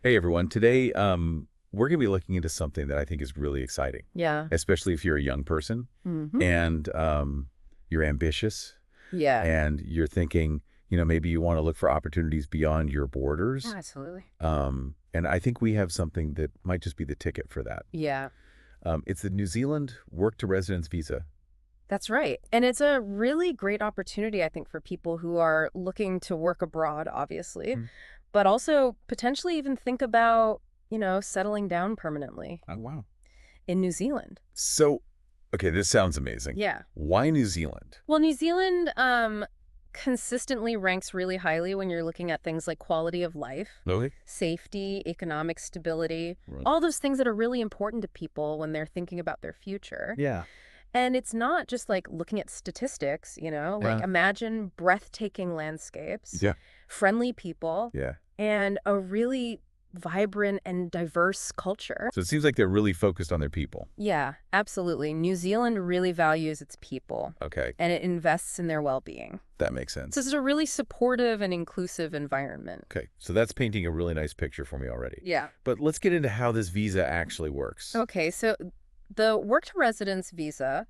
Hey everyone, today we're going to be looking into something that I think is really exciting, Yeah. especially if you're a young person hmm and you're ambitious Yeah. and you're thinking, maybe you want to look for opportunities beyond your borders. Absolutely. And I think we have something that might just be the ticket for that. Yeah, It's the New Zealand Work to Residence Visa. that's right. And it's a really great opportunity, I think, for people who are looking to work abroad, obviously, Mm. but also potentially even think about, settling down permanently Oh, wow. in New Zealand. So, okay, this sounds amazing. Yeah. Why New Zealand? Well, New Zealand consistently ranks really highly when you're looking at things like quality of life, Okay. safety, economic stability, Right. all those things that are really important to people when they're thinking about their future. Yeah. And it's not just like looking at statistics, like Yeah. imagine breathtaking landscapes, Yeah. friendly people, Yeah. and a really vibrant and diverse culture. So it seems like they're really focused on their people. Yeah, absolutely. New Zealand really values its people Okay. and it invests in their well-being. That makes So sense. it's a really supportive and inclusive environment. Okay, so that's painting a really nice picture for me already. Yeah. But let's get into how this visa actually works. Okay, so the work to residence visa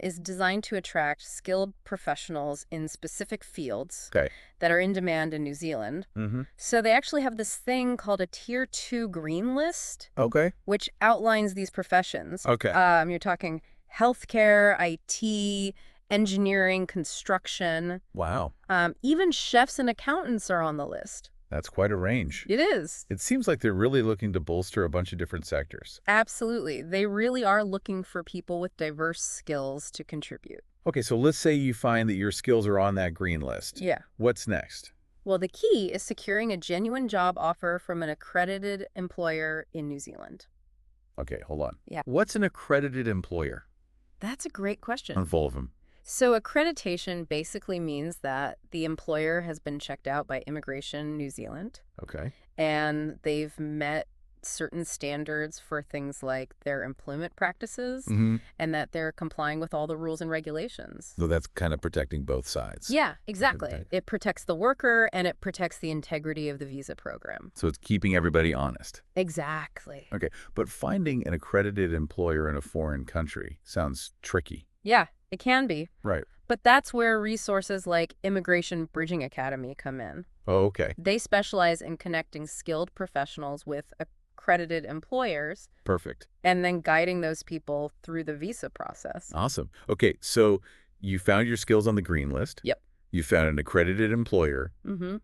is designed to attract skilled professionals in specific fields Okay. that are in demand in New Zealand. Mm-hmm. So they actually have this thing called a Tier 2 green list, Okay. which outlines these professions. Okay. You're talking healthcare, IT, engineering, construction. Wow. Even chefs and accountants are on the list. That's quite a range. It is. It seems like they're really looking to bolster a bunch of different sectors. Absolutely. They really are looking for people with diverse skills to contribute. Okay, so let's say you find that your skills are on that green list. Yeah. What's next? Well, the key is securing a genuine job offer from an accredited employer in New Zealand. Okay, hold on. Yeah. What's an accredited employer? That's a great question. Unfold of them. So accreditation basically means that the employer has been checked out by Immigration New Zealand Okay. and they've met certain standards for things like their employment practices Mm-hmm. and that they're complying with all the rules and regulations. So that's kind of protecting both sides. Yeah, exactly. Okay. It protects the worker and it protects the integrity of the visa program. So it's keeping everybody honest. Exactly. Okay, but finding an accredited employer in a foreign country sounds tricky. Yeah, it can be. Right. But that's where resources like Immigration Bridging Academy come in. Oh, okay. They specialize in connecting skilled professionals with accredited employers Perfect. and then guiding those people through the visa process. Awesome. Okay, so you found your skills on the green list. Yep. You found an accredited employer. Mm-hmm.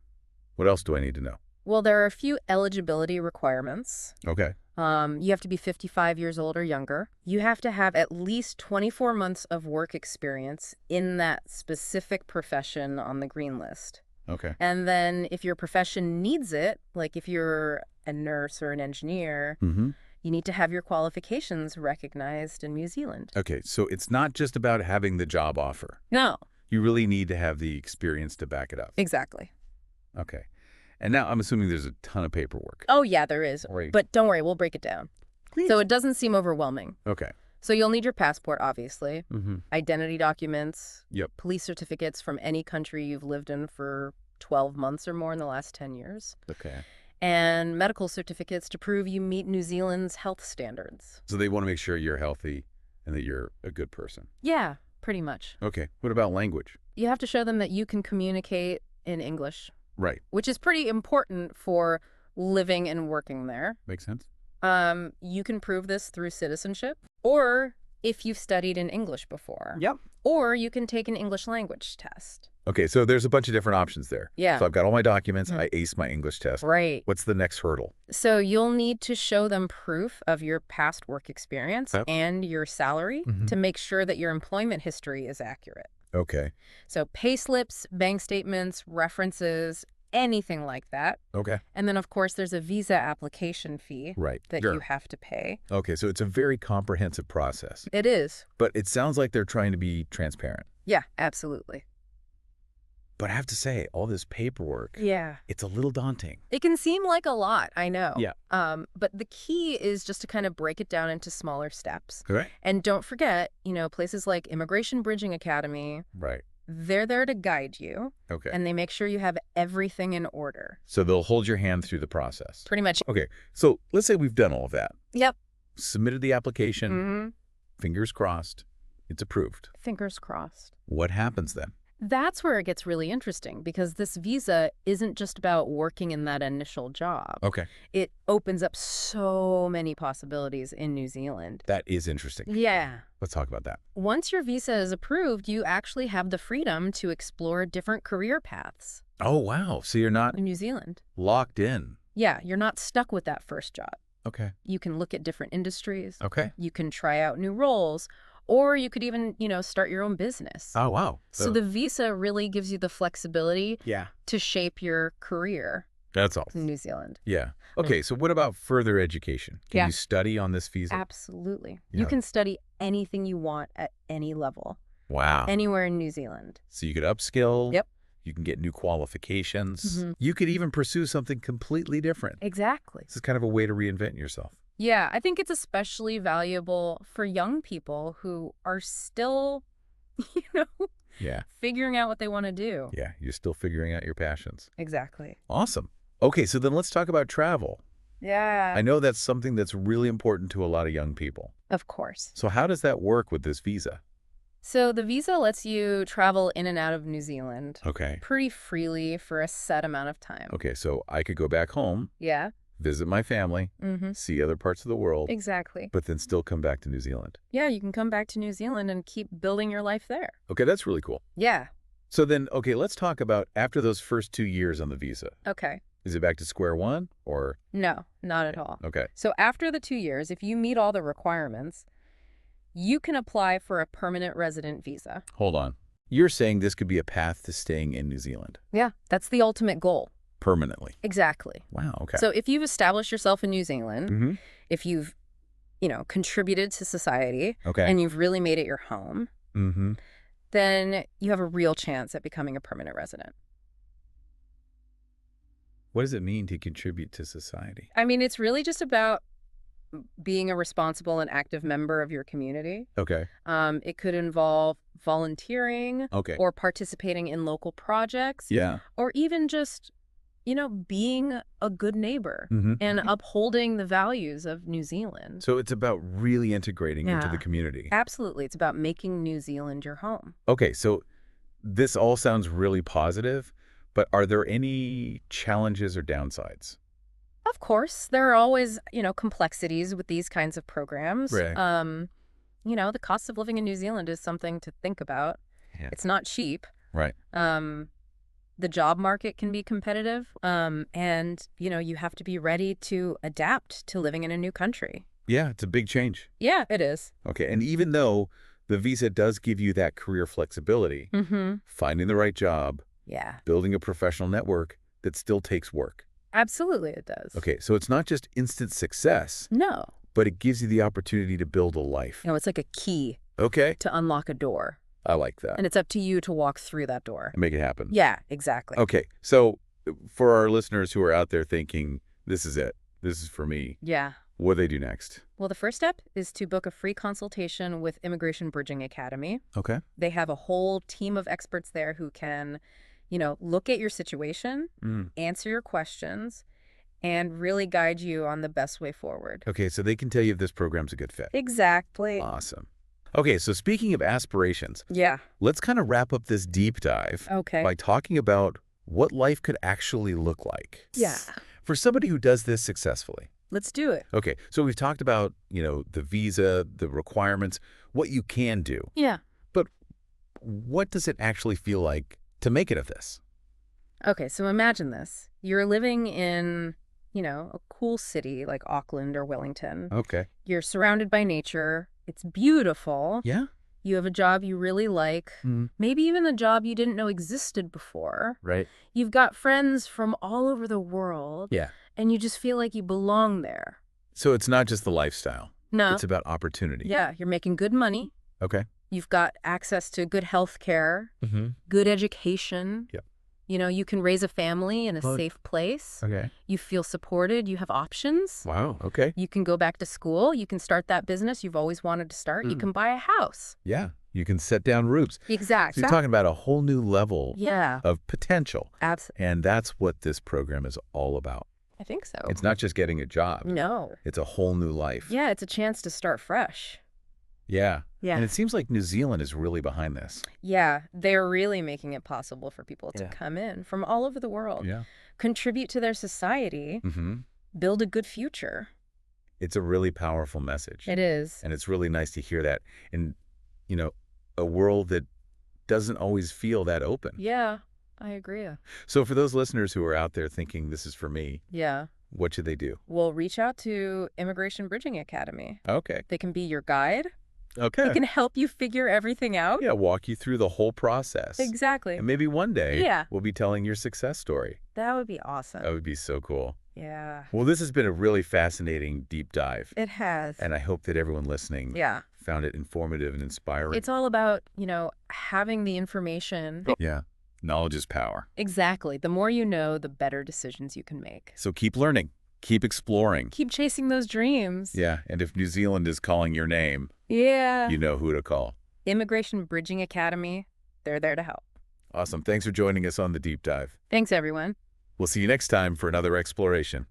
What else do I need to know? Well, there are a few eligibility requirements. Okay. You have to be 55 years old or younger. You have to have at least 24 months of work experience in that specific profession on the green list. Okay. And then if your profession needs it, like if you're a nurse or an engineer, Mm-hmm. you need to have your qualifications recognized in New Zealand. Okay, so it's not just about having the job offer. No, You really need to have the experience to back it up. exactly. Okay. And now I'm assuming there's a ton of paperwork. Oh, yeah, there is. Right. But don't worry, we'll break it down. Please. So it doesn't seem overwhelming. Okay. So you'll need your passport, obviously, Mm-hmm. identity documents, Yep. police certificates from any country you've lived in for 12 months or more in the last 10 years, Okay. and medical certificates to prove you meet New Zealand's health standards. So they want to make sure you're healthy and that you're a good person. Yeah, pretty much. Okay. What about language? You have to show them that you can communicate in English, Right. which is pretty important for living and working there. Makes sense. You can prove this through citizenship, or if you've studied in English before. Yep. Or you can take an English language test. Okay, so there's a bunch of different options there. Yeah. So I've got all my documents. Mhm. I aced my English test. Right. What's the next hurdle? So you'll need to show them proof of your past work experience Yep. and your salary Mhm. to make sure that your employment history is accurate. Okay. So pay slips, bank statements, references, anything like that. Okay. And then, of course, there's a visa application fee Right. that Sure. you have to pay. Okay, so it's a very comprehensive process. It is. But it sounds like they're trying to be transparent. Yeah, absolutely. But I have to say, all this paperwork, Yeah. it's a little daunting. It can seem like a lot, I know. Yeah. But the key is just to kind of break it down into smaller steps. Correct? And don't forget, places like Immigration Bridging Academy, Right. They're there to guide you, Okay. and they make sure you have everything in order. So they'll hold your hand through the process. Pretty much. Okay. So let's say we've done all of that. Yep. Submitted the application. Mm-hmm. Fingers crossed. It's approved. Fingers crossed. What happens then? That's where it gets really interesting, because this visa isn't just about working in that initial job. Okay. It opens up so many possibilities in New Zealand. That is interesting. Yeah. Let's talk about that. Once your visa is approved, you actually have the freedom to explore different career paths Oh, wow. So you're not in New Zealand. locked in. Yeah, you're not stuck with that first job. Okay. You can look at different industries. Okay. You can try out new roles, or you could even, start your own business. Oh, wow. So the visa really gives you the flexibility Yeah. to shape your career That's all. in New Zealand. Yeah. Okay. So what about further education? Can Yeah. you study on this visa? Absolutely. Yeah. You can study anything you want at any level, Wow. anywhere in New Zealand. So you could upskill. Yep. You can get new qualifications. Mhm. You could even pursue something completely different. Exactly. This is kind of a way to reinvent yourself. Yeah, I think it's especially valuable for young people who are still, you know, Yeah. figuring out what they want to do. Yeah. You're still figuring out your passions. Exactly. Awesome. Okay. So then let's talk about travel. Yeah. I know that's something that's really important to a lot of young people. Of course. So how does that work with this visa? So the visa lets you travel in and out of New Zealand Okay. pretty freely for a set amount of time. Okay. So I could go back home, Yeah. visit my family, Mm-hmm. see other parts of the world, Exactly. but then still come back to New Zealand. Yeah, you can come back to New Zealand and keep building your life there. Okay. That's really cool. Yeah. So then, okay, let's talk about after those first 2 years on the visa. Okay. Is it back to square one or? No, not at all. Okay. So after the 2 years, if you meet all the requirements, you can apply for a permanent resident visa. Hold on. You're saying this could be a path to staying in New Zealand Yeah, that's the ultimate goal. permanently. Exactly. Wow. Okay. So if you've established yourself in New Zealand, Mm-hmm. if you've, contributed to society, Okay. and you've really made it your home, Mm-hmm. then you have a real chance at becoming a permanent resident. What does it mean to contribute to society? I mean, it's really just about being a responsible and active member of your community. Okay. It could involve volunteering Okay. or participating in local projects, Yeah. or even just, being a good neighbor Mm-hmm. and upholding the values of New Zealand. So it's about really integrating into Yeah. the community. Absolutely. It's about making New Zealand your home. Okay. So this all sounds really positive, but are there any challenges or downsides? Of course, there are always, complexities with these kinds of programs. Right. The cost of living in New Zealand is something to think about. Yeah. It's not cheap. Right. The job market can be competitive. And, you have to be ready to adapt to living in a new country. Yeah. It's a big change. Yeah, it is. Okay. And even though the visa does give you that career flexibility, Mm-hmm. finding the right job, Yeah, building a professional network, that still takes work. absolutely it does. Okay. So it's not just instant success, No. but it gives you the opportunity to build a life. It's like a key Okay. to unlock a door. I like that. And it's up to you to walk through that door. And make it happen. Yeah, exactly. Okay. So for our listeners who are out there thinking, this is it, this is for me, Yeah. what do they do next? Well, the first step is to book a free consultation with Immigration Bridging Academy. Okay. They have a whole team of experts there who can, look at your situation, Mm. answer your questions, and really guide you on the best way forward. Okay. So they can tell you if this program's a good fit. Exactly. Awesome. Okay. So speaking of aspirations, Yeah. let's kind of wrap up this deep dive Okay. by talking about what life could actually look like. Yeah. For somebody who does this successfully. Let's do it. Okay. So we've talked about, the visa, the requirements, what you can do. Yeah. But what does it actually feel like to make it of this? Okay, so imagine this. You're living in, a cool city like Auckland or Wellington. Okay. You're surrounded by nature. It's beautiful. Yeah. You have a job you really like. Mm. Maybe even a job you didn't know existed before. Right. You've got friends from all over the world. Yeah. And you just feel like you belong there. So it's not just the lifestyle. No. It's about opportunity. Yeah, you're making good money. Okay. You've got access to good health care, Mm-hmm. good education. Yep. You can raise a family in a Well, safe place. Okay. You feel supported. You have options. Wow. Okay. You can go back to school. You can start that business you've always wanted to start. You Mm. can buy a house. Yeah. You can set down roots. So Exact. you're talking about a whole new level Yeah, of potential. absolutely. And that's what this program is all about. I think so. It's not just getting a job. No. It's a whole new life. Yeah, it's a chance to start fresh. Yeah. Yeah. And it seems like New Zealand is really behind this. Yeah, they're really making it possible for people to Yeah. come in from all over the world, Yeah. contribute to their society, Mm-hmm. build a good future. It's a really powerful message. It is. And it's really nice to hear that in, a world that doesn't always feel that open. Yeah, I agree. So for those listeners who are out there thinking this is for me, Yeah. what should they do? Well, reach out to Immigration Bridging Academy. Okay. They can be your guide. Okay. They can help you figure everything out. Yeah, walk you through the whole process. Exactly. And maybe one day Yeah. we'll be telling your success story. That would be awesome. That would be so cool. Yeah. Well, this has been a really fascinating deep dive. It has. And I hope that everyone listening Yeah. found it informative and inspiring. It's all about, having the information. Yeah. Knowledge is power. Exactly. The more you know, the better decisions you can make. So keep learning. Keep exploring. Keep chasing those dreams. Yeah. And if New Zealand is calling your name, Yeah. you know who to call. Immigration Bridging Academy. They're there to help. Awesome. Thanks for joining us on the deep dive. Thanks, everyone. We'll see you next time for another exploration.